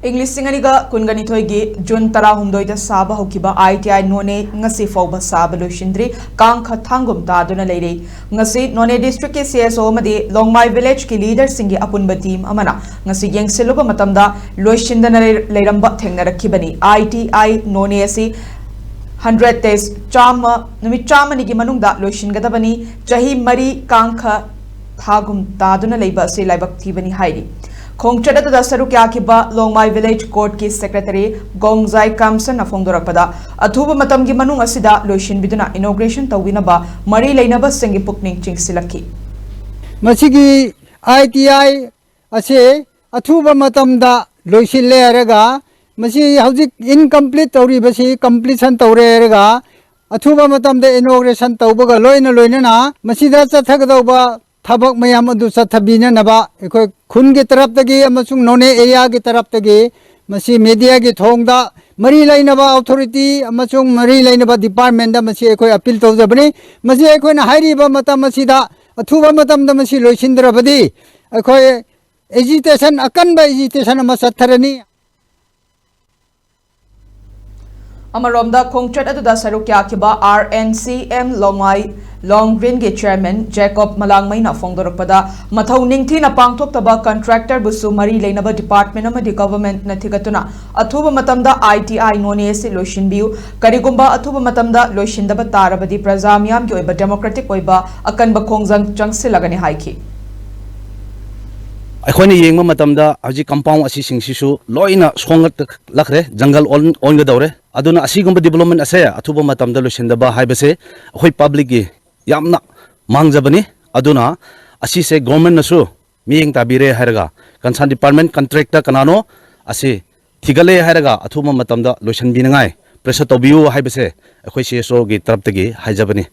English सिंगनिगा कुनगनिथोइगी जून 16 साबा होकिबा ITI नोने ngasi fauba साबा लोशिंद्री कांखा थांगुम तादुना लेरे ngasi नोने डिस्ट्रिक्ट के CSO मदे लोंगमाई विलेज की लीडर सिंगी अपुनबा टीम अमना ngasi येंगसिलुबा मतमदा लोशिंदना लेरंबा थेंगनरखिबनी ITI नोने असि 100 days चामा नुमित चामनिगी मनुंगदा लोशिनगदबनी चही मरी कांखा थागुम तादुना लेबा से लाइबक थीबनी हाइरी खोंगचडा सरुक याखिबा लोंगमाई विलेज कोर्ट की सेक्रेटरी गोंगजाई कामसन अफोंदोरपदा अथुबा मतमगी मनुंग असिदा लोशिनबिदुना इनॉग्रेशन तौविनबा मरी लेनबा सिंगी पुकनिंग चिंगसिलखी मसिगी ITI असे अथुबा मतमदा लोशिले अरगा मसी हौजिक इनकम्प्लीट तौरिबसी कंप्लीशन तौरेरगा अथुबा मतमदा इनॉग्रेशन तौबगा लोइना मसिदा चथगदौबा थबक मयाम अदु चथबिननबा एखोय खुन की तरफ तगी अमसुंग नोने एरिया की तरफ तगी मसी मीडिया की थोंगदा मरी लाइनबा अथॉरिटी अमसुंग मरी लाइनबा डिपार्टमेंट दा मसी एखोय अपील तौजबनी मसी एखोय ना हाइरिबा मतम मसीदा अथुबा मतम दा मसी लोइसिंद्रबदी एखोय एजिटेशन अकनबा एजिटेशन अमा सथरनी अमरोमदा खोंगचट अदुदा सरुक याखिबा RNCM लोंगमाई लॉन्ग्रेन के चेयरमैन जैकब मलांगमैना फोंदोरपदा मथौ निंगथीना पांगथोक्तबा कंट्रैक्टर बुसु मरी लेनबा डिपार्टमेंट अमदि गवर्नमेंट न थिगतुना अथुबा मतमदा ITI नोने से लोशिनबियु करिगुंबा अथुबा मतमदा लोशिनदबा तारबदि प्रजा मियाम की ओइबा डेमोक्रेटिक ओइबा अकनबा खोंगजंग चंगसिलगने हाइखी अखोने येंगमा मतमदा हजि कंपाउंड असि सिंगसिसु लोइना सोंगत लखरे जंगल ओनगदौरे अदुना असिगुंबा डेवलपमेंट असे अथुबा मतमदा लोशिनदबा हाइबसे अखोय पब्लिक की यामना मांगजबनी अदुना असी से गवर्नमेंट नसु मियेंग ताबिरे हायरगा कंसर्न डिपार्टमेंट कंट्रैक्टर कनानो असी थिगले हायरगा अथुबा मतमदा लोशन बिनगाय प्रेशर तोबियु हाइबसे अखोय CSO की तरफ तगी हाइजबनी।